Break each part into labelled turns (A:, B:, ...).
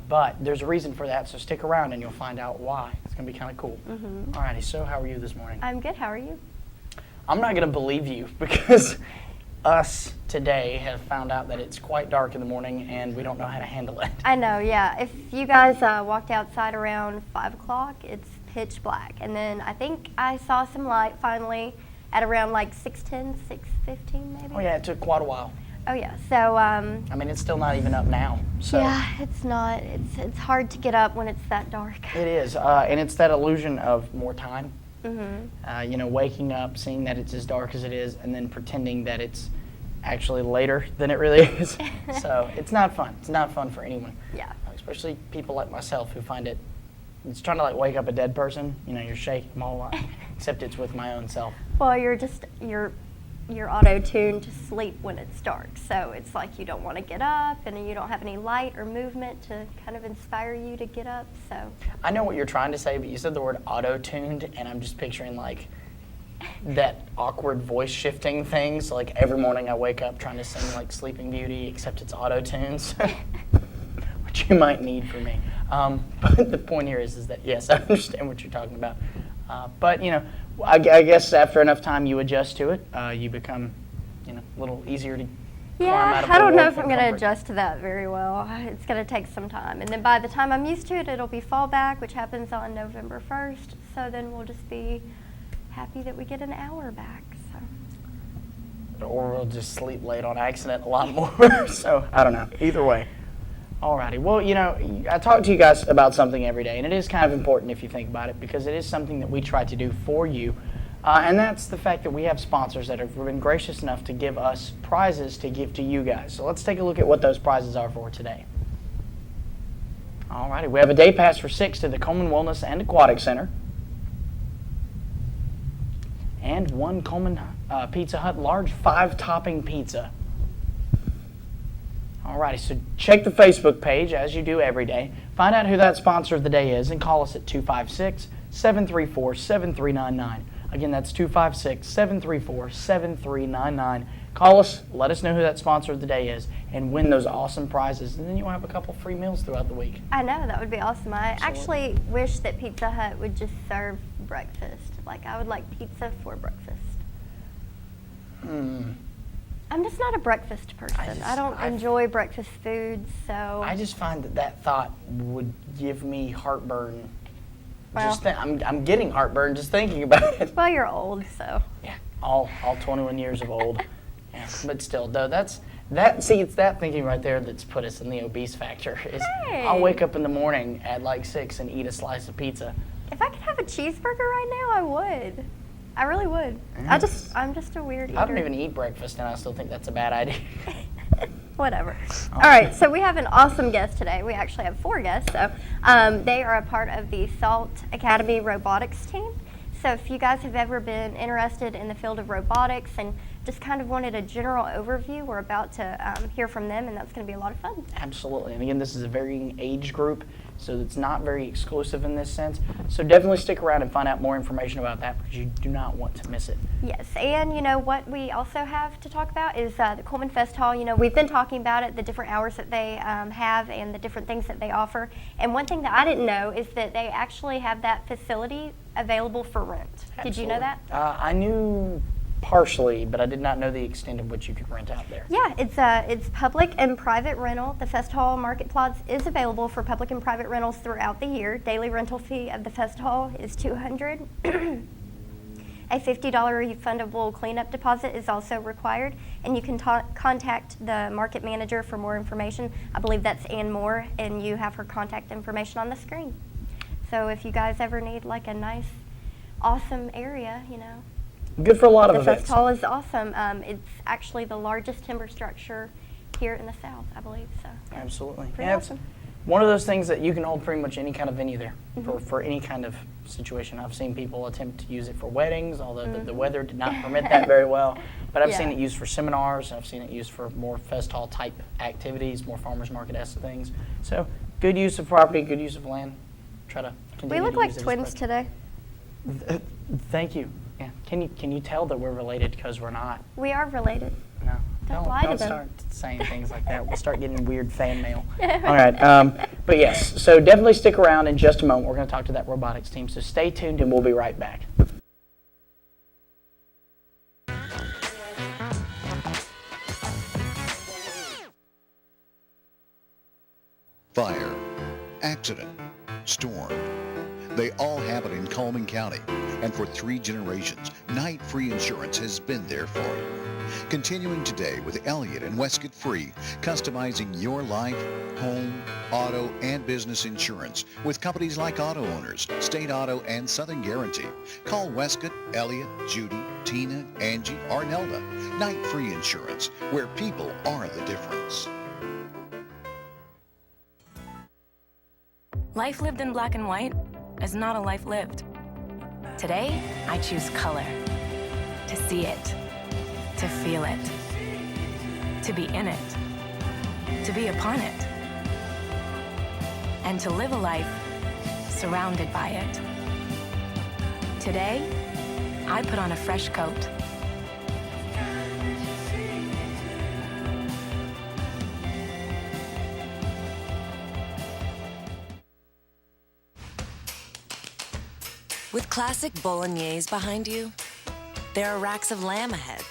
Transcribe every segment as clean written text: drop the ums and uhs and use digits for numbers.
A: But there's a reason for that, so stick around and you'll find out why. It's going to be kind of cool. Alrighty, so how are you this morning?
B: I'm good. How are you?
A: I'm not going to believe you because us today have found out that it's quite dark in the morning and we don't know how to handle it.
B: I know, yeah. If you guys walked outside around 5 o'clock, it's pitch black. And then I think I saw some light finally at around like 6:10, 6:15 maybe.
A: Oh yeah, it took quite a while.
B: Oh yeah, so
A: I mean, it's still not even up now. So
B: yeah, it's not. It's hard to get up when it's that dark.
A: it is, and it's that illusion of more time.
B: Mm-hmm.
A: You know, waking up, seeing that it's as dark as it is, and then pretending that it's actually later than it really is. So it's not fun. It's not fun for anyone.
B: Yeah.
A: Especially people like myself who find it's trying to like wake up a dead person. You know, you're shaking them all up, except it's with my own self.
B: Well, you're auto-tuned to sleep when it's dark, so it's like you don't want to get up and you don't have any light or movement to kind of inspire you to get up. So
A: I know what you're trying to say, but you said the word auto-tuned, and I'm just picturing like that awkward voice shifting thing. So like every morning I wake up trying to sing like Sleeping Beauty, except it's auto-tuned, which you might need for me. But the point here is that yes, I understand what you're talking about. But you know, I guess after enough time you adjust to it, you become, you know, a little easier to climb out of.
B: I don't know if
A: the
B: I'm going to
A: comfort.
B: adjust to that very well. It's going to take some time. And then by the time I'm used to it, it'll be fall back, which happens on November 1st. So then we'll just be happy that we get an hour back. So.
A: Or we'll just sleep late on accident a lot more. So I don't know. Either way. Alrighty. Well, you know, I talk to you guys about something every day, and it is kind of important if you think about it, because it is something that we try to do for you. And that's the fact that we have sponsors that have been gracious enough to give us prizes to give to you guys. So let's take a look at what those prizes are for today. Alrighty. We have a day pass for 6 to the Cullman Wellness and Aquatic Center. And 1 Cullman Pizza Hut large 5-topping pizza. Alrighty, so check the Facebook page as you do every day. Find out who that sponsor of the day is and call us at 256-734-7399. Again, that's 256-734-7399. Call us, let us know who that sponsor of the day is, and win those awesome prizes. And then you'll have a couple free meals throughout the week.
B: I know, that would be awesome. I
A: Absolutely.
B: actually wish that Pizza Hut would just serve breakfast. Like, I would like pizza for breakfast. I'm just not a breakfast person. I don't enjoy breakfast foods, so.
A: I just find that thought would give me heartburn.
B: Well,
A: I'm getting heartburn just thinking about it.
B: well, you're old, so.
A: Yeah, all 21 years of old. Yeah, but still, though, it's that thinking right there that's put us in the obese factor. Is
B: Hey.
A: I'll wake up in the morning at like 6 and eat a slice of pizza.
B: If I could have a cheeseburger right now, I would. I really would.
A: Yes.
B: I'm just a weird eater.
A: I don't even eat breakfast, and I still think that's a bad idea.
B: Whatever. All right, so we have an awesome guest today. We actually have 4 guests. So they are a part of the Salt Academy Robotics team. So if you guys have ever been interested in the field of robotics and just kind of wanted a general overview, we're about to hear from them, and that's going to be a lot of fun.
A: Absolutely. And again, this is a varying age group, so it's not very exclusive in this sense. So definitely stick around and find out more information about that, because you do not want to miss it.
B: Yes, and you know what we also have to talk about is the Cullman Fest Hall. You know, we've been talking about it, the different hours that they have and the different things that they offer. And one thing that I didn't know is that they actually have that facility available for rent.
A: Absolutely.
B: Did you know that?
A: I knew partially, but I did not know the extent of which you could rent out there.
B: Yeah, it's public and private rental. The Fest Hall Market Plots is available for public and private rentals throughout the year. Daily rental fee of the Fest Hall is $200. A $50 refundable cleanup deposit is also required, and you can contact the market manager for more information. I believe that's Ann Moore, and you have her contact information on the screen. So if you guys ever need like a nice, awesome area, you know.
A: Good for a lot of
B: The
A: events.
B: Fest Hall is awesome. It's actually the largest timber structure here in the South, I believe. So yeah.
A: Absolutely.
B: Pretty
A: Yeah,
B: awesome.
A: it's one of those things that you can hold pretty much any kind of venue there for any kind of situation. I've seen people attempt to use it for weddings, although the weather did not permit that very well. But I've seen it used for seminars. I've seen it used for more Fest Hall type activities, more farmers market-esque things. So good use of property, good use of land. Try to continue
B: We look
A: to
B: like
A: use it as
B: twins
A: much.
B: today.
A: Thank you. Yeah. Can you tell that we're related, because we're not?
B: We are related.
A: No.
B: Don't lie to
A: Don't
B: them.
A: start saying things like that. We'll start getting weird fan mail. All right. But yes, so definitely stick around in just a moment. We're going to talk to that robotics team. So stay tuned and we'll be right back.
C: Fire, accident, storm. They all happen in Cullman County, and for 3 generations, Night Free Insurance has been there for you. Continuing today with Elliott and Westcott Free, customizing your life, home, auto, and business insurance with companies like Auto Owners, State Auto, and Southern Guarantee. Call Westcott, Elliott, Judy, Tina, Angie, or Nelda. Night Free Insurance, where people are the difference.
D: Life lived in black and white is not a life lived. Today, I choose color. To see it. To feel it. To be in it. To be upon it. And to live a life surrounded by it. Today, I put on a fresh coat.
E: With classic bolognese behind you, there are racks of lamb ahead.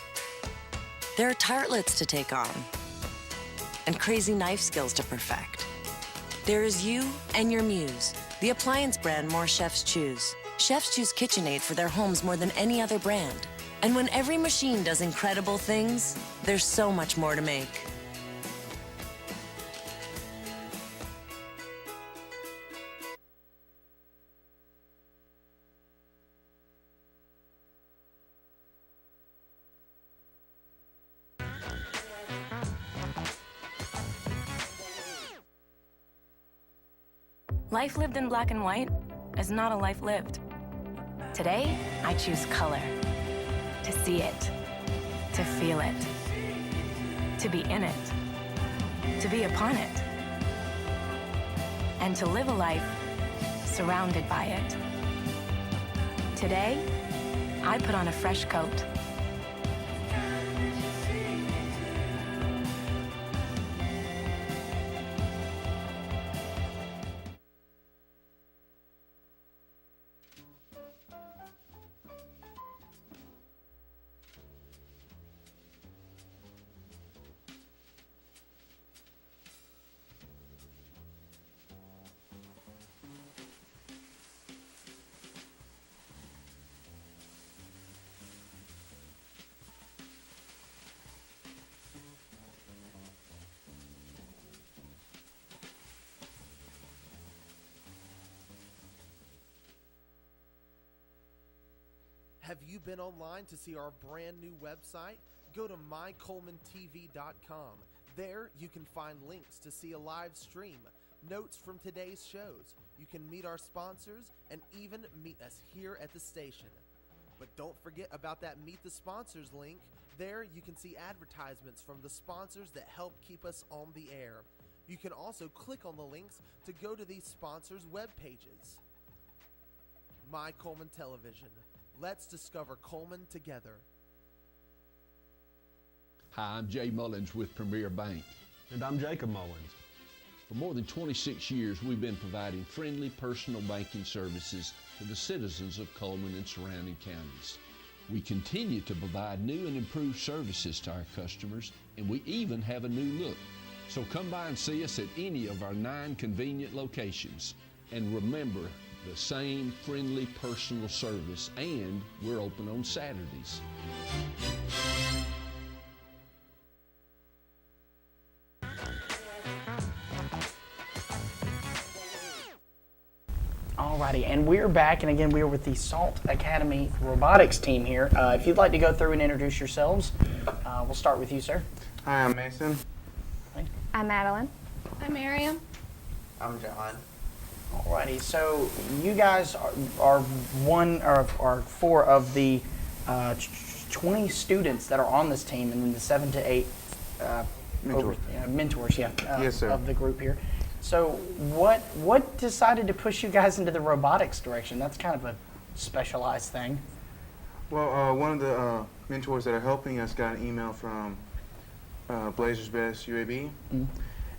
E: There are tartlets to take on, and crazy knife skills to perfect. There is you and your muse, the appliance brand more chefs choose. Chefs choose KitchenAid for their homes more than any other brand. And when every machine does incredible things, there's so much more to make.
D: Life lived in black and white is not a life lived. Today, I choose color. To see it. To feel it. To be in it. To be upon it. And to live a life surrounded by it. Today, I put on a fresh coat.
F: Have you been online to see our brand new website? Go to mycolemantv.com. There you can find links to see a live stream, notes from today's shows. You can meet our sponsors and even meet us here at the station. But don't forget about that Meet the Sponsors link. There you can see advertisements from the sponsors that help keep us on the air. You can also click on the links to go to these sponsors' web pages. My Cullman Television. Let's discover Cullman together.
G: Hi, I'm Jay Mullins with Premier Bank.
H: And I'm Jacob Mullins.
G: For more than 26 years, we've been providing friendly personal banking services to the citizens of Cullman and surrounding counties. We continue to provide new and improved services to our customers, and we even have a new look. So come by and see us at any of our 9 convenient locations. And remember, the same friendly personal service, and we're open on Saturdays.
A: Alrighty, and we're back, and again, we're with the SALT Academy Robotics team here. If you'd like to go through and introduce yourselves, we'll start with you, sir.
I: Hi, I'm Mason.
B: I'm Madeline.
J: I'm Miriam.
I: I'm John.
A: Alrighty, so you guys are 4 of the 20 students that are on this team, and then the 7 to 8 mentors,
I: Yes, sir.
A: of the group here. So what decided to push you guys into the robotics direction? That's kind of a specialized thing.
I: Well, one of the mentors that are helping us got an email from Blazers Best UAB,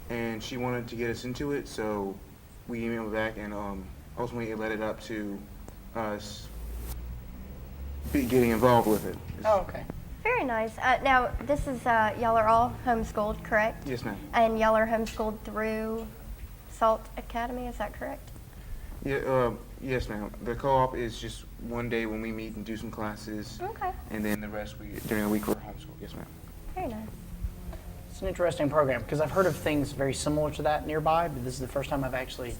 I: and she wanted to get us into it, so we emailed back, and ultimately it led it up to us getting involved with it.
A: Oh, okay.
B: Very nice. Now, this is, y'all are all homeschooled, correct?
I: Yes, ma'am.
B: And y'all are homeschooled through Salt Academy, is that correct?
I: Yeah, yes, ma'am. The co-op is just one day when we meet and do some classes,
B: Okay.
I: and then the rest during the week we're homeschooled. Yes, ma'am.
B: Very nice.
A: It's an interesting program because I've heard of things very similar to that nearby, but this is the first time I've actually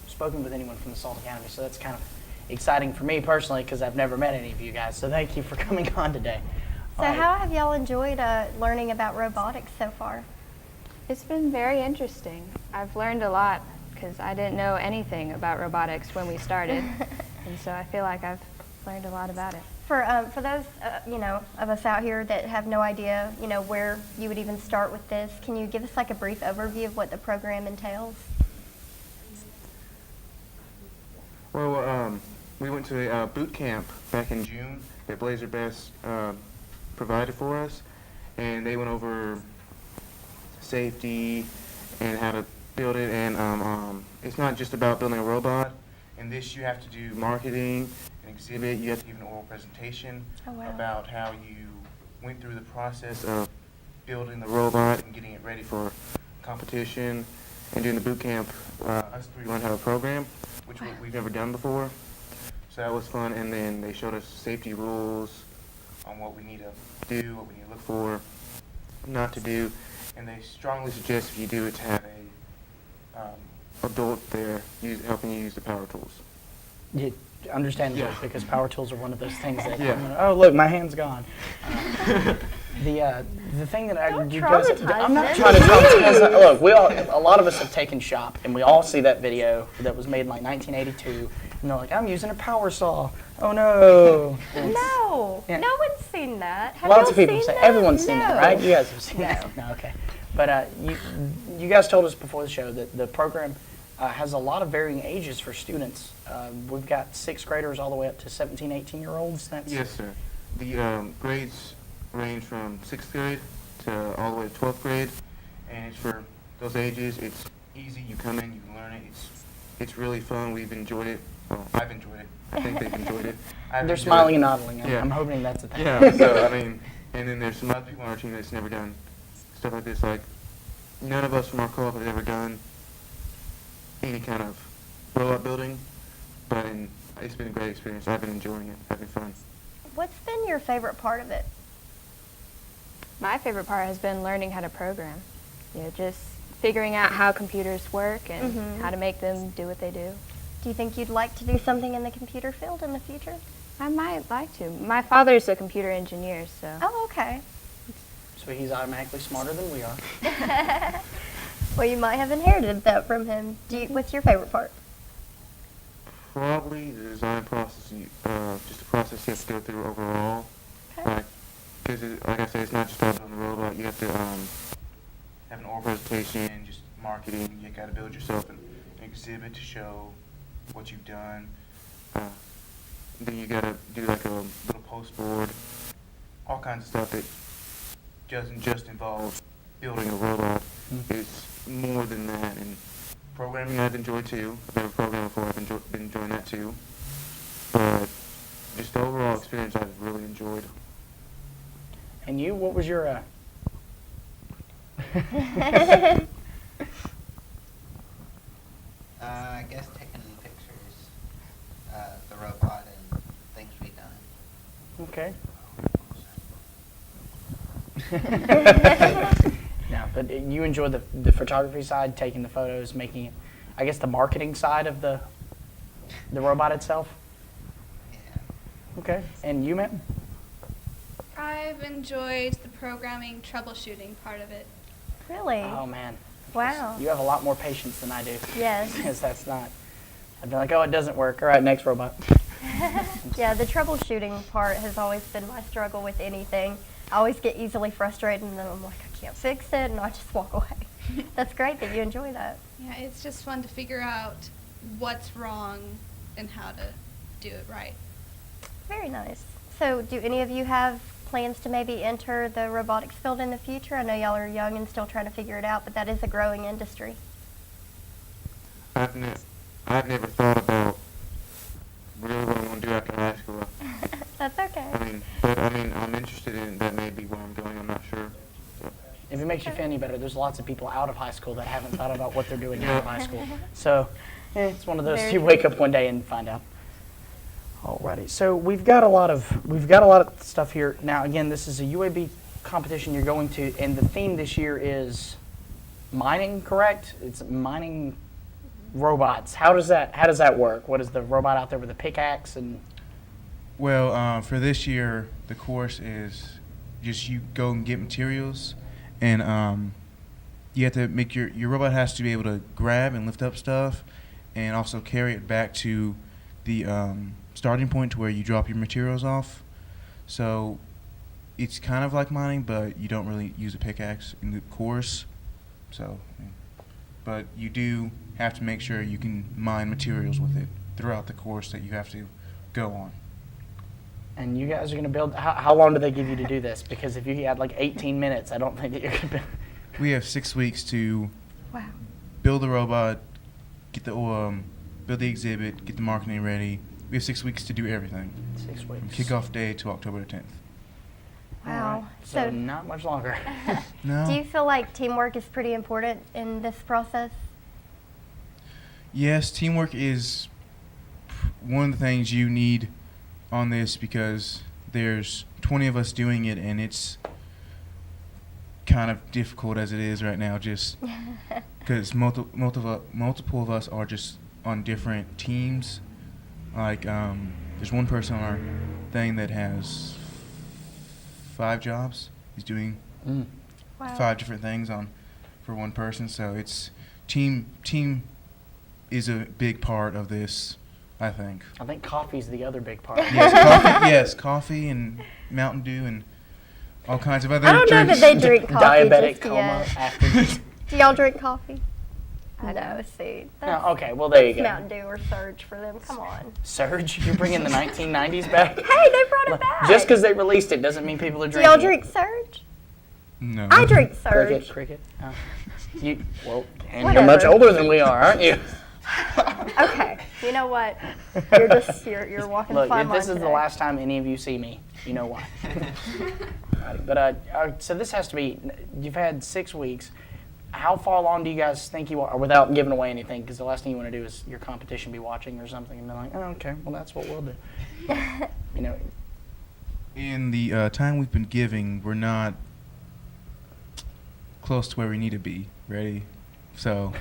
A: spoken with anyone from the Salt Academy, so that's kind of exciting for me personally because I've never met any of you guys, so thank you for coming on today.
B: So how have y'all enjoyed learning about robotics so far?
J: It's been very interesting. I've learned a lot because I didn't know anything about robotics when we started, and so I feel like I've learned a lot about it.
B: For those, you know, of us out here that have no idea, you know, where you would even start with this, can you give us like a brief overview of what the program entails?
I: Well, we went to a boot camp back in June that Blazer Best provided for us, and they went over safety and how to build it, and it's not just about building a robot. In this, you have to do marketing, an exhibit, you have to give an oral presentation about how you went through the process of building the robot and getting it ready for competition. And during the boot camp, us three learned how to program, which we've never done before. So that was fun, and then they showed us safety rules on what we need to do, what we need to look for, not to do, and they strongly suggest if you do it to have a adult there helping you use the power tools.
A: Yeah, understandable, because power tools are one of those things that,
I: Yeah.
A: oh look, my hand's gone. The thing that you guys, I'm not trying to traumatize. Look, a lot of us have taken shop, and we all see that video that was made in like 1982, and they're like, I'm using a power saw. Oh no.
B: No,
A: Yeah.
B: no one's seen that. Have
A: Lots
B: y'all
A: of people
B: seen
A: say,
B: that?
A: everyone's seen that,
B: No.
A: right? You guys have seen that. No, okay. But you guys told us before the show that the program has a lot of varying ages for students. We've got 6th graders all the way up to 17, 18-year-olds.
I: Yes, sir. The grades range from 6th grade to all the way to 12th grade, and it's for those ages. It's easy. You come in, you can learn it. It's really fun. We've enjoyed it. Well, I've enjoyed it. I think they've enjoyed it.
A: They're smiling and nodding.
I: Yeah.
A: I'm hoping that's a thing.
I: Yeah, so, I mean, and then there's some other people on our team that's never done stuff like this. Like, none of us from our co-op have ever done any kind of robot building, but it's been a great experience. I've been enjoying it, having fun.
B: What's been your favorite part of it?
J: My favorite part has been learning how to program. You know, just figuring out how computers work and how to make them do what they do.
B: Do you think you'd like to do something in the computer field in the future?
J: I might like to. My father's a computer engineer, so.
B: Oh, okay.
A: So he's automatically smarter than we are.
B: Well, you might have inherited that from him. What's your favorite part?
I: Probably the design process, just the process you have to go through overall.
B: Okay.
I: Because, like I said, it's not just about building a robot. You have to have an oral presentation, just marketing. You got to build yourself an exhibit to show what you've done. Then you got to do like a little post board, all kinds of stuff that doesn't just involve building a robot. It's more than that. And programming I've enjoyed too. I've never programmed before. I've been enjoying that too. But just the overall experience I've really enjoyed.
A: And you, what was your
K: I guess taking pictures of the robot and things we've done.
A: Okay. No, but you enjoy the photography side, taking the photos, making it, I guess, the marketing side of the robot itself?
K: Yeah.
A: Okay. And you, Matt?
L: I've enjoyed the programming troubleshooting part of it.
B: Really?
A: Oh, man.
B: Wow.
A: You have a lot more patience than I do.
B: Yes.
A: Because that's not, I'd be like, oh, it doesn't work. All right, next robot.
B: Yeah, the troubleshooting part has always been my struggle with anything. I always get easily frustrated, and then I'm like, I can't fix it, and I just walk away. That's great that you enjoy that.
L: Yeah, it's just fun to figure out what's wrong and how to do it right.
B: Very nice. So do any of you have plans to maybe enter the robotics field in the future? I know y'all are young and still trying to figure it out, but that is a growing industry.
I: I've never thought about really what I want to do after high school.
B: That's okay.
I: I'm interested in that. May be where I'm going. I'm not sure. So.
A: If it makes you feel any better, there's lots of people out of high school that haven't thought about what they're doing out of high school. So it's one of those you wake up one day and find out. Alrighty, so we've got a lot of stuff here. Now again, this is a UAB competition you're going to, and the theme this year is mining, correct? It's mining robots. How does that work? What is the robot out there with a pickaxe and?
M: Well, for this year, the course is just you go and get materials, and you have to make your robot has to be able to grab and lift up stuff, and also carry it back to the starting point to where you drop your materials off. So it's kind of like mining, but you don't really use a pickaxe in the course. So, but you do have to make sure you can mine materials with it throughout the course that you have to go on.
A: And you guys are going to build, how long do they give you to do this? Because if you had like 18 minutes, I don't think that you're going to build.
M: We have 6 weeks to build the robot, get the build the exhibit, get the marketing ready. We have 6 weeks to do everything.
A: 6 weeks.
M: From kickoff day to October 10th.
B: Wow.
A: Right. So not much longer.
M: No.
B: Do you feel like teamwork is pretty important in this process?
M: Yes, teamwork is one of the things you need on this, because there's 20 of us doing it, and it's kind of difficult as it is right now, just because multiple of us are just on different teams. Like there's one person on our thing that has 5 jobs. He's doing 5 different things for one person. So it's team is a big part of this, I think.
A: I think coffee's the other big part.
M: Yes, coffee and Mountain Dew and all kinds of other drinks.
B: I don't know that they drink coffee.
A: Diabetic coma after this.
B: Do y'all drink coffee? I know, see.
A: No, okay, well there you go.
B: Mountain Dew or Surge for them, come on.
A: Surge? You're bringing the 1990s back?
B: Hey, they brought it back.
A: Just because they released it doesn't mean people are
B: Do
A: drinking
B: y'all drink Surge?
M: No.
B: I drink Surge.
A: Cricket? And
B: Whatever.
A: you're much older than we are, aren't you?
B: Okay, you know what? You're walking
A: Look,
B: the fine
A: if this
B: line
A: is the
B: today.
A: last time any of you see me, you know why. But so this has to be, you've had 6 weeks. How far along do you guys think you are, without giving away anything, because the last thing you want to do is your competition be watching or something and be like, oh, okay, well, that's what we'll do. You know.
M: In the time we've been giving, we're not close to where we need to be. Ready? So.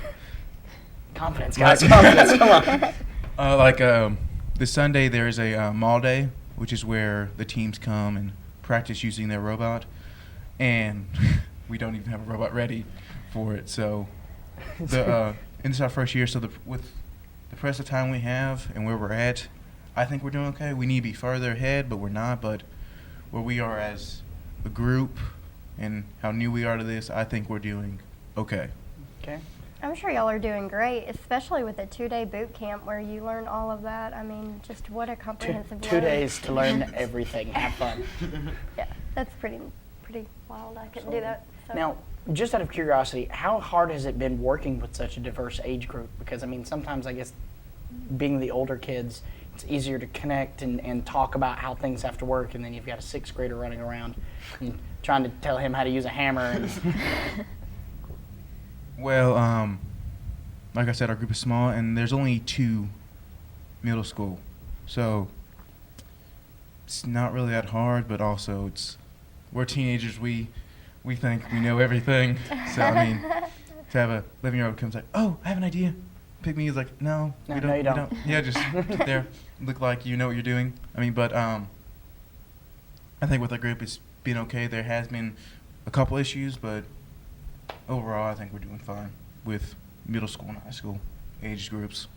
A: Confidence, guys. Confidence. Come on.
M: This Sunday, there is a mall day, which is where the teams come and practice using their robot, and we don't even have a robot ready for it. So, and this is our first year. So, with the press of time we have and where we're at, I think we're doing okay. We need to be further ahead, but we're not. But where we are as a group and how new we are to this, I think we're doing okay.
A: Okay.
B: I'm sure y'all are doing great, especially with a 2-day boot camp where you learn all of that. I mean, just what a comprehensive
A: 2 days to learn everything. Have fun.
B: Yeah, that's pretty wild. I couldn't do that. So.
A: Now, just out of curiosity, how hard has it been working with such a diverse age group? Because, I mean, sometimes I guess being the older kids, it's easier to connect and talk about how things have to work, and then you've got a 6th grader running around and trying to tell him how to use a hammer. And
M: Well, like I said, our group is small, and there's only 2 middle school. So it's not really that hard, but also we're teenagers. We think we know everything. So, I mean, to have a 11-year-old comes like, oh, I have an idea. Pick me. He's like, no,
A: No,
M: we don't.
A: no, you don't.
M: Yeah, just sit there, look like you know what you're doing. I mean, but I think with our group, it's been okay. There has been a couple issues, but overall, I think we're doing fine with middle school and high school age groups.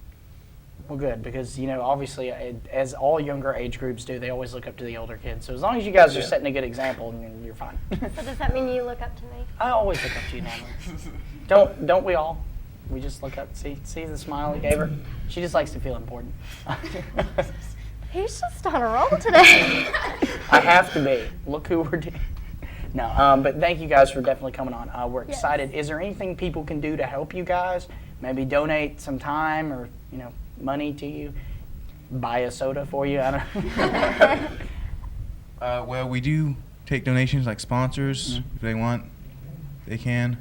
A: Well, good, because, you know, obviously, as all younger age groups do, they always look up to the older kids. So as long as you guys are setting a good example, then you're fine.
B: So does that mean you look up to me?
A: I always look up to you, Natalie. Don't we all? We just look up, see the smile he gave her? She just likes to feel important.
B: He's just on a roll today.
A: I have to be. Look who we're doing. No, but thank you guys for definitely coming on. We're excited. Is there anything people can do to help you guys? Maybe donate some time or money to you, buy a soda for you. I don't know.
M: Well, we do take donations like sponsors. If they want, they can.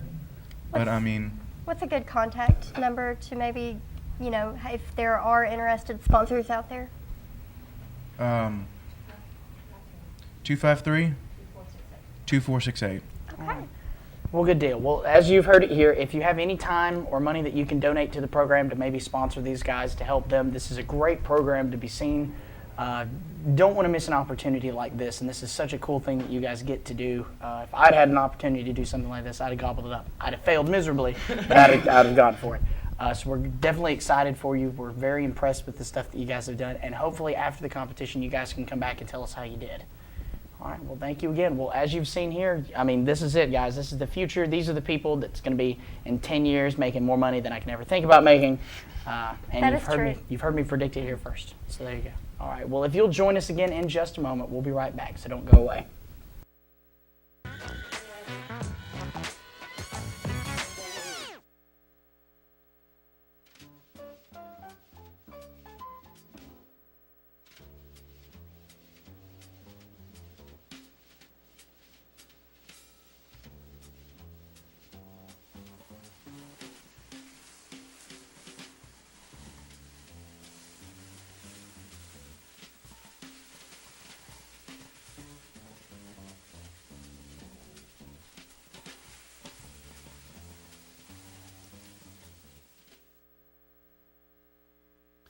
M: But I mean,
B: what's a good contact number to maybe, if there are interested sponsors out there?
M: 253-2468.
B: Okay.
A: Well, good deal. Well, as you've heard it here, if you have any time or money that you can donate to the program to maybe sponsor these guys to help them, this is a great program to be seen. Don't want to miss an opportunity like this, and this is such a cool thing that you guys get to do. If I'd had an opportunity to do something like this, I'd have gobbled it up. I'd have failed miserably, but I'd have gone for it. So we're definitely excited for you. We're very impressed with the stuff that you guys have done, and hopefully after the competition, you guys can come back and tell us how you did. All right, well, thank you again. Well, as you've seen here, I mean, this is it, guys. This is the future. These are the people that's going to be in 10 years making more money than I can ever think about making. And you've heard me predict it here first. So there you go. All right, well, if you'll join us again in just a moment, we'll be right back, so don't go away.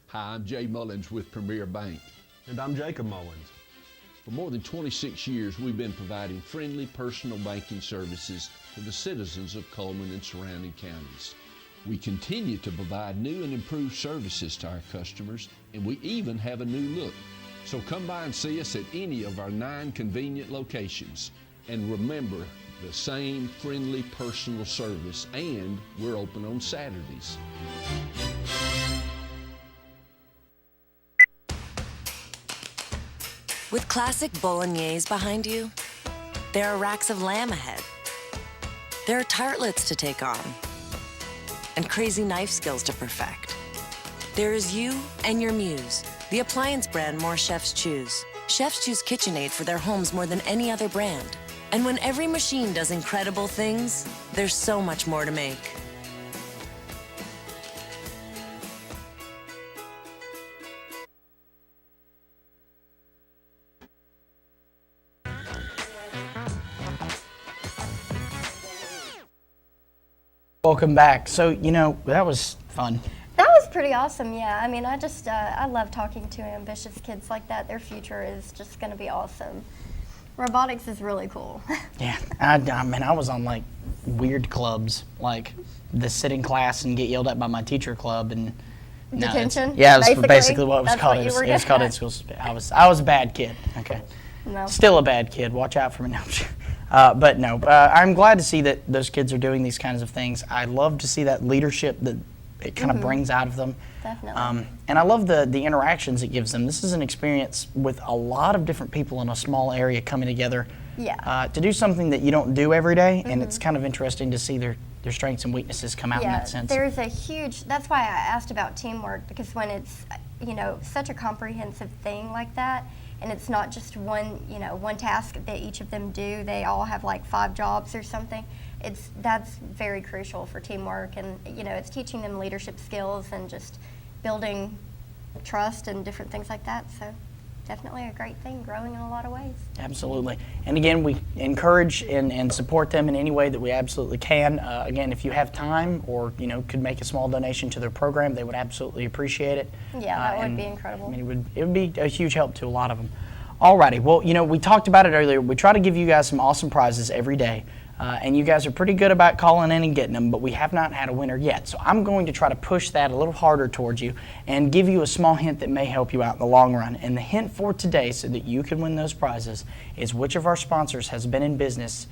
G: Hi, I'm Jay Mullins with Premier Bank.
H: And I'm Jacob Mullins.
G: For more than 26 years, we've been providing friendly personal banking services to the citizens of Cullman and surrounding counties. We continue to provide new and improved services to our customers, and we even have a new look. So come by and see us at any of our 9 convenient locations. And remember, the same friendly personal service, and we're open on Saturdays.
E: With classic bolognese behind you, there are racks of lamb ahead. There are tartlets to take on, and crazy knife skills to perfect. There is you and your muse, the appliance brand more chefs choose. Chefs choose KitchenAid for their homes more than any other brand. And when every machine does incredible things, there's so much more to make.
A: Welcome back. So, that was fun.
B: That was pretty awesome, yeah. I mean, I love talking to ambitious kids like that. Their future is just going to be awesome. Robotics is really cool.
A: Yeah, I was on like weird clubs, like the sit in class and get yelled at by my teacher club and
B: detention.
A: Yeah, it was basically what it was called.
B: It
A: was called in school. I was a bad kid. Okay,
B: no.
A: Still a bad kid. Watch out for me. No. But no, I'm glad to see that those kids are doing these kinds of things. I love to see that leadership that it kind of brings out of them.
B: Definitely.
A: And I love the interactions it gives them. This is an experience with a lot of different people in a small area coming together to do something that you don't do every day, and it's kind of interesting to see their strengths and weaknesses come out in that sense.
B: There's a huge, that's why I asked about teamwork, because when it's, such a comprehensive thing like that, and it's not just one task that each of them do, they all have like 5 jobs or something. That's very crucial for teamwork, and it's teaching them leadership skills and just building trust and different things like that. So definitely a great thing, growing in a lot of ways.
A: Absolutely. And again, we encourage and support them in any way that we absolutely can. Again, if you have time or could make a small donation to their program, they would absolutely appreciate it.
B: Yeah, that would be incredible.
A: I mean, it would be a huge help to a lot of them. Alrighty, well, we talked about it earlier. We try to give you guys some awesome prizes every day. And you guys are pretty good about calling in and getting them, but we have not had a winner yet. So I'm going to try to push that a little harder towards you and give you a small hint that may help you out in the long run. And the hint for today, so that you can win those prizes, is which of our sponsors has been in business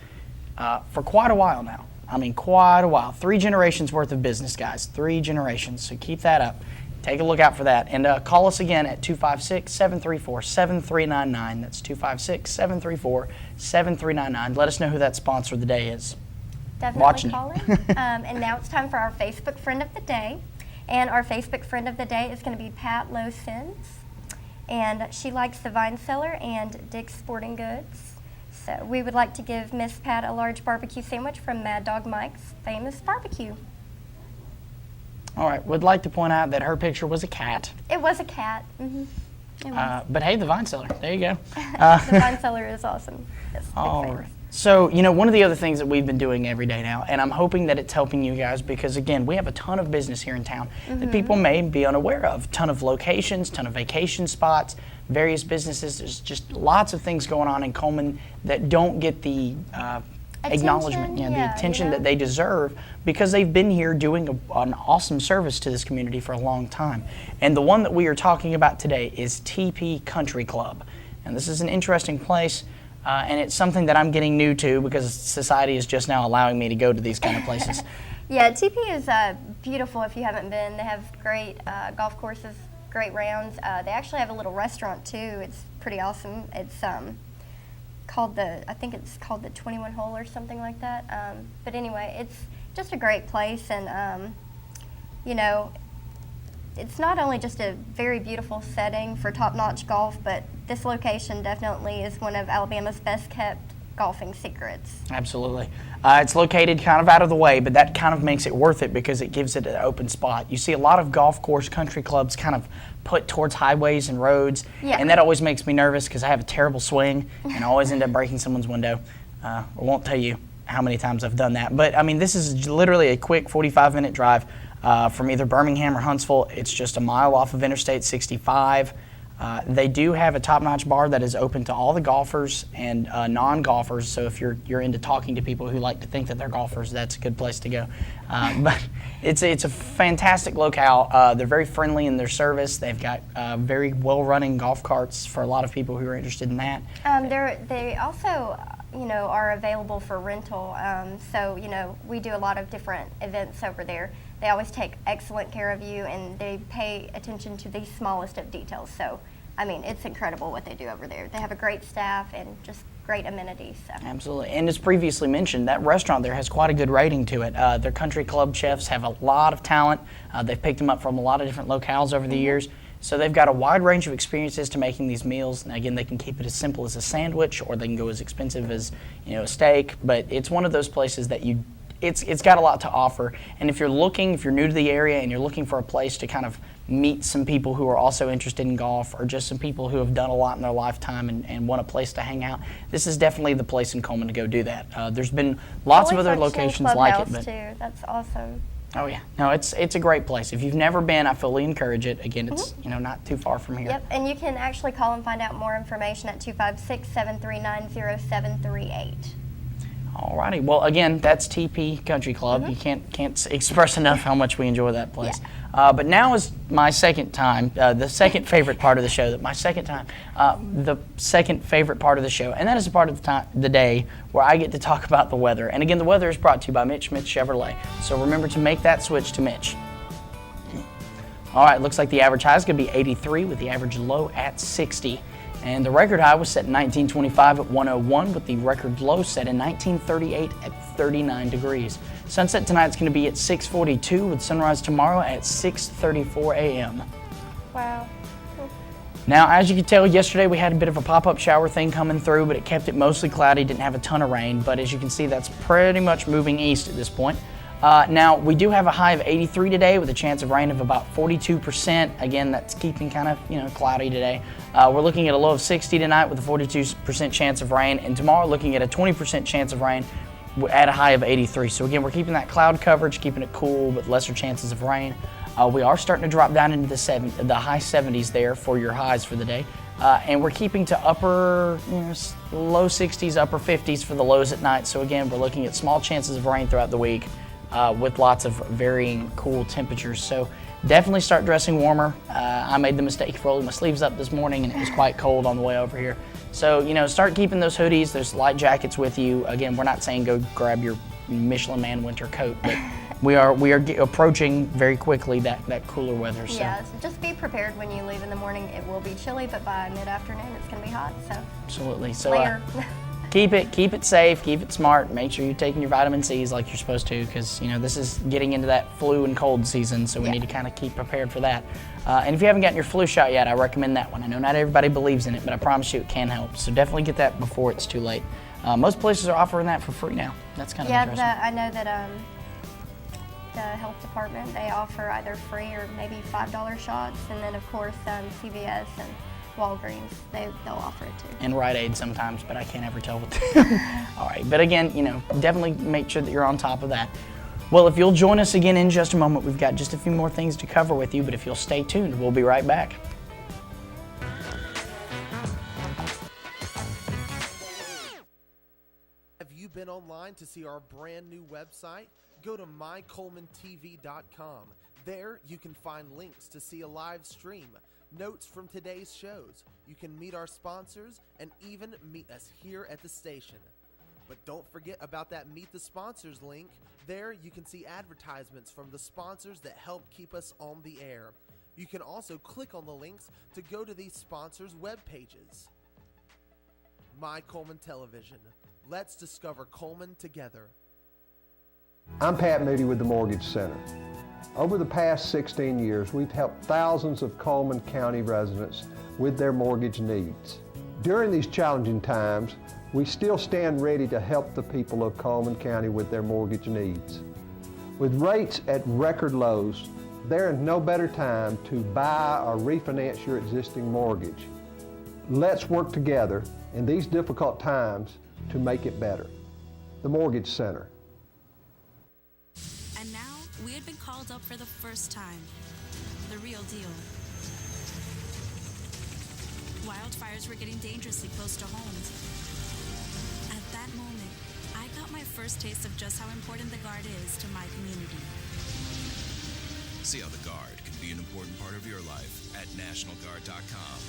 A: for quite a while now. I mean, quite a while. 3 generations worth of business, guys. 3 generations. So keep that up. take a look out for that. And call us again at 256-734-7399. That's 256-734-7399. Let us know who that sponsor of the day is.
B: Definitely call in. And now it's time for our Facebook Friend of the Day. And our Facebook Friend of the Day is going to be Pat Low-Sins. And she likes the Vine Cellar and Dick's Sporting Goods. So we would like to give Miss Pat a large barbecue sandwich from Mad Dog Mike's Famous Barbecue.
A: All right, would like to point out that her picture was a cat.
B: It was a cat. Mm-hmm. It was.
A: But hey, the Vine Cellar, there you go.
B: The Vine Cellar is awesome. Yes,
A: so, one of the other things that we've been doing every day now, and I'm hoping that it's helping you guys because, again, we have a ton of business here in town that people may be unaware of. Ton of locations, ton of vacation spots, various businesses. There's just lots of things going on in Cullman that don't get the acknowledgement, the attention that they deserve because they've been here doing an awesome service to this community for a long time. And the one that we are talking about today is TP Country Club. And this is an interesting place. And it's something that I'm getting new to because society is just now allowing me to go to these kind of places.
B: Yeah, TP is beautiful if you haven't been. They have great golf courses, great rounds. They actually have a little restaurant too. It's pretty awesome. It's called I think it's called the 21 Hole or something like that. But anyway, it's just a great place, and it's not only just a very beautiful setting for top-notch golf, but this location definitely is one of Alabama's best-kept golfing secrets.
A: Absolutely. It's located kind of out of the way, but that kind of makes it worth it because it gives it an open spot. You see a lot of golf course country clubs kind of put towards highways and roads, and that always makes me nervous because I have a terrible swing and I always end up breaking someone's window. I won't tell you how many times I've done that, but I mean, this is literally a quick 45-minute drive from either Birmingham or Huntsville. It's just a mile off of Interstate 65. They do have a top-notch bar that is open to all the golfers and non-golfers, so if you're into talking to people who like to think that they're golfers, that's a good place to go. But it's a fantastic locale. They're very friendly in their service. They've got very well-running golf carts for a lot of people who are interested in that.
B: They also are available for rental, so we do a lot of different events over there. They always take excellent care of you, and they pay attention to the smallest of details. So, I mean, it's incredible what they do over there. They have a great staff and just great amenities. So.
A: Absolutely. And as previously mentioned, that restaurant there has quite a good rating to it. Their country club chefs have a lot of talent. They've picked them up from a lot of different locales over the years. So they've got a wide range of experiences to making these meals. And again, they can keep it as simple as a sandwich, or they can go as expensive as a steak. But it's one of those places that it's got a lot to offer. And if you're new to the area and you're looking for a place to kind of meet some people who are also interested in golf, or just some people who have done a lot in their lifetime and want a place to hang out, this is definitely the place in Cullman to go do that. There's been lots of other locations like it. But
B: too. That's awesome.
A: Oh yeah, no, it's a great place. If you've never been, I fully encourage it. Again, it's not too far from here.
B: Yep, and you can actually call and find out more information at 256-739-0738.
A: Alrighty, well again, that's TP Country Club. You can't express enough how much we enjoy that place. Yeah. But now is my second time, the second favorite part of the show. The second favorite part of the show, and that is the part of the day where I get to talk about the weather. And again, the weather is brought to you by Mitch Chevrolet. So remember to make that switch to Mitch. All right, looks like the average high is going to be 83 with the average low at 60. And the record high was set in 1925 at 101 with the record low set in 1938 at 39 degrees. Sunset tonight's going to be at 6:42 with sunrise tomorrow at 6:34 a.m.
B: Wow.
A: Now, as you can tell, yesterday we had a bit of a pop-up shower thing coming through, but it kept it mostly cloudy, didn't have a ton of rain. But as you can see, that's pretty much moving east at this point. Now, we do have a high of 83 today with a chance of rain of about 42%. Again, that's keeping kind of, cloudy today. We're looking at a low of 60 tonight with a 42% chance of rain. And tomorrow, looking at a 20% chance of rain at a high of 83. So again, we're keeping that cloud coverage, keeping it cool with lesser chances of rain. We are starting to drop down into the high 70s there for your highs for the day. And we're keeping to upper, low 60s, upper 50s for the lows at night. So again, we're looking at small chances of rain throughout the week. With lots of varying cool temperatures. So definitely start dressing warmer. I made the mistake of rolling my sleeves up this morning and it was quite cold on the way over here. So, start keeping those hoodies, those light jackets with you. Again, we're not saying go grab your Michelin Man winter coat, but we are approaching very quickly that cooler weather. So.
B: Yeah, so just be prepared when you leave in the morning. It will be chilly, but by mid-afternoon it's going to be hot. So
A: absolutely. So
B: layer.
A: keep it safe, keep it smart. Make sure you're taking your vitamin C's like you're supposed to, because this is getting into that flu and cold season. So we need to kind of keep prepared for that. And if you haven't gotten your flu shot yet, I recommend that one. I know not everybody believes in it, but I promise you it can help. So definitely get that before it's too late. Most places are offering that for free now. That's kind of interesting.
B: I know that the health department, they offer either free or maybe $5 shots, and then of course CVS and Walgreens, they'll offer it too.
A: And Rite Aid sometimes, but I can't ever tell with them. All right, but again, definitely make sure that you're on top of that. Well, if you'll join us again in just a moment, we've got just a few more things to cover with you, but if you'll stay tuned, we'll be right back.
F: Have you been online to see our brand new website? Go to mycolementv.com. There you can find links to see a live stream, notes from today's shows. You can meet our sponsors and even meet us here at the station. But don't forget about that Meet the Sponsors link. There you can see advertisements from the sponsors that help keep us on the air. You can also click on the links to go to these sponsors' web pages. My Cullman Television. Let's discover Cullman together.
N: I'm Pat Moody with the Mortgage Center. Over the past 16 years, we've helped thousands of Cullman County residents with their mortgage needs. During these challenging times, we still stand ready to help the people of Cullman County with their mortgage needs. With rates at record lows, there is no better time to buy or refinance your existing mortgage. Let's work together in these difficult times to make it better. The Mortgage Center.
O: And now, we had been called up for the first time. The real deal. Wildfires were getting dangerously close to homes. At that moment, I got my first taste of just how important the Guard is to my community.
P: See how the Guard can be an important part of your life at NationalGuard.com.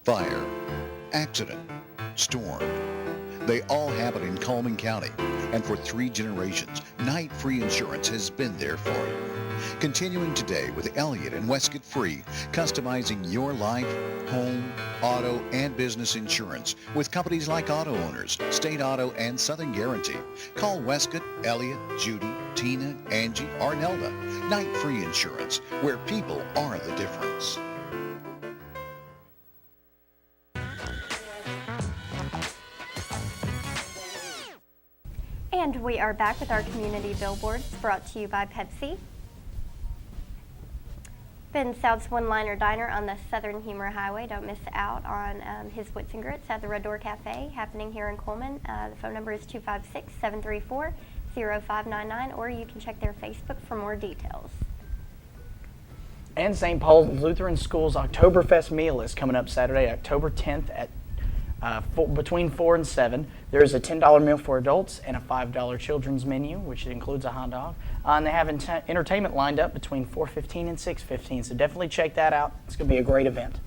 C: Fire, accident, storm. They all happen in Cullman County, and for 3 generations, Night Free Insurance has been there for you. Continuing today with Elliott and Westcott Free, customizing your life, home, auto, and business insurance with companies like Auto Owners, State Auto, and Southern Guarantee. Call Westcott, Elliott, Judy, Tina, Angie, or Nelda. Night Free Insurance, where people are the difference.
B: And we are back with our community billboards brought to you by Pepsi. Ben South's One-Liner Diner on the Southern Humor Highway. Don't miss out on his Wits and Grits at the Red Door Cafe happening here in Cullman. The phone number is 256-734-0599, or you can check their Facebook for more details.
A: And St. Paul Lutheran School's Oktoberfest meal is coming up Saturday, October 10th at between 4 and 7. There's a $10 meal for adults and a $5 children's menu, which includes a hot dog. And they have entertainment lined up between 4:15 and 6:15, so definitely check that out. It's going to be a great event.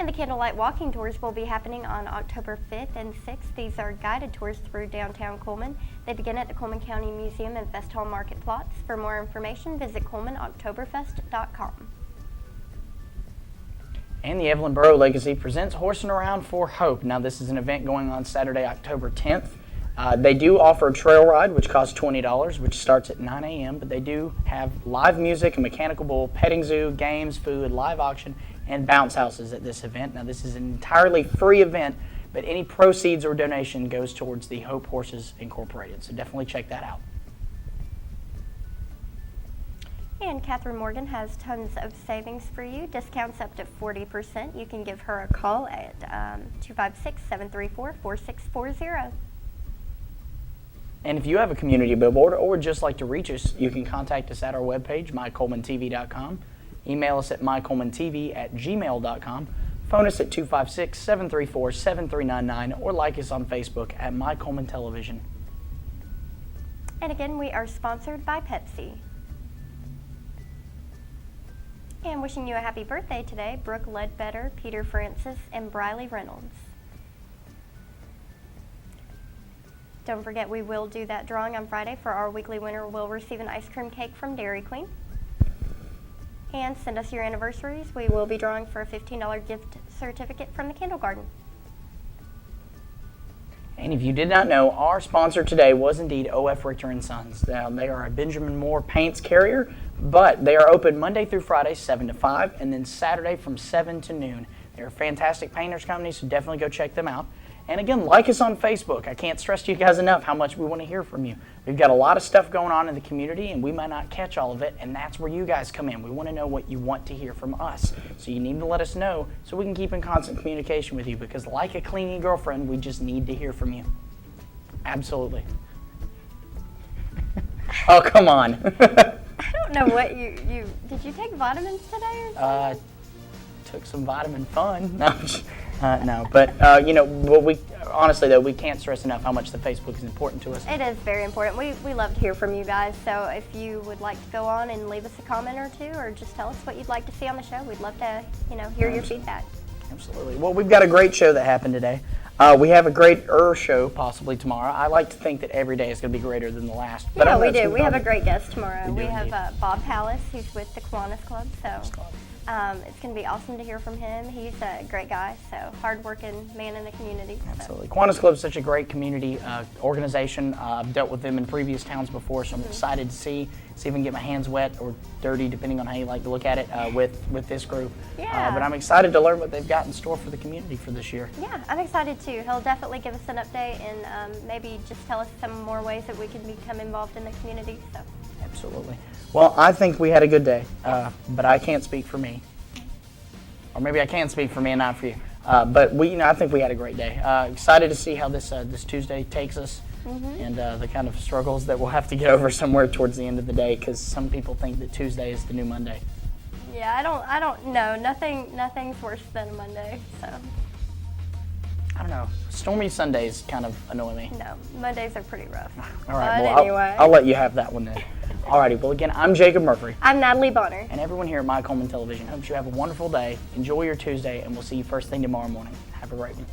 B: And the candlelight walking tours will be happening on October 5th and 6th. These are guided tours through downtown Cullman. They begin at the Cullman County Museum and Fest Hall Market Plots. For more information, visit CullmanOktoberfest.com.
A: And the Evelyn Borough Legacy presents Horsing Around for Hope. Now, this is an event going on Saturday, October 10th. They do offer a trail ride, which costs $20, which starts at 9 a.m., but they do have live music, a mechanical bull, petting zoo, games, food, live auction, and bounce houses at this event. Now, this is an entirely free event, but any proceeds or donation goes towards the Hope Horses Incorporated, so definitely check that out.
B: And Catherine Morgan has tons of savings for you, discounts up to 40%. You can give her a call at 256-734-4640.
A: And if you have a community billboard or would just like to reach us, you can contact us at our webpage, mycolementv.com, email us at mycolementv@gmail.com, phone us at 256-734-7399, or like us on Facebook at My Cullman Television.
B: And again, we are sponsored by Pepsi. And wishing you a happy birthday today, Brooke Ledbetter, Peter Francis, and BRYLEIGH Reynolds. Don't forget, we will do that drawing on Friday for our weekly winner will receive an ice cream cake from Dairy Queen. And send us your anniversaries. We will be drawing for a $15 gift certificate from the Candle Garden.
A: And if you did not know, our sponsor today was indeed O.F. Richter & Sons. Now, they are a Benjamin Moore paints carrier, but they are open Monday through Friday, 7 to 5, and then Saturday from 7 to noon. They're a fantastic painters company, so definitely go check them out. And again, like us on Facebook. I can't stress to you guys enough how much we want to hear from you. We've got a lot of stuff going on in the community, and we might not catch all of it, and that's where you guys come in. We want to know what you want to hear from us. So you need to let us know so we can keep in constant communication with you, because like a clingy girlfriend, we just need to hear from you. Absolutely. Oh, come on.
B: I don't know what you did you take vitamins today or something?
A: Took some vitamin fun. No, but you know, we honestly though, we can't stress enough how much the Facebook is important to us.
B: It is very important. We love to hear from you guys. So if you would like to go on and leave us a comment or two, or just tell us what you'd like to see on the show, we'd love to hear your feedback.
A: Absolutely. Well, we've got a great show that happened today. We have a greater show possibly tomorrow. I like to think that every day is going to be greater than the last. But
B: yeah, we do. We have a great guest tomorrow. We have
A: indeed.
B: Bob Pallas. He's with the Kiwanis Club. So it's going to be awesome to hear from him. He's a great guy, so hard-working man in the community. So.
A: Absolutely. Kiwanis Club is such a great community organization. I've dealt with them in previous towns before, so I'm excited to see if I can get my hands wet or dirty, depending on how you like to look at it, with this group.
B: Yeah.
A: But I'm excited to learn what they've got in store for the community for this year.
B: Yeah, I'm excited too. He'll definitely give us an update and maybe just tell us some more ways that we can become involved in the community. So.
A: Absolutely. Well, I think we had a good day, but I can't speak for me. Or maybe I can speak for me and not for you. But I think we had a great day. Excited to see how this Tuesday takes us, and the kind of struggles that we'll have to get over somewhere towards the end of the day, because some people think that Tuesday is the new Monday.
B: Yeah, I don't know. Nothing's worse than a Monday. So.
A: I don't know. Stormy Sundays kind of annoy me.
B: No, Mondays are pretty rough.
A: All right.
B: But
A: Well,
B: anyway.
A: I'll let you have that one then. Alrighty, well again, I'm Jacob Murphy.
B: I'm Natalie Bonner.
A: And everyone here at My Cullman Television hopes you have a wonderful day. Enjoy your Tuesday, and we'll see you first thing tomorrow morning. Have a great one.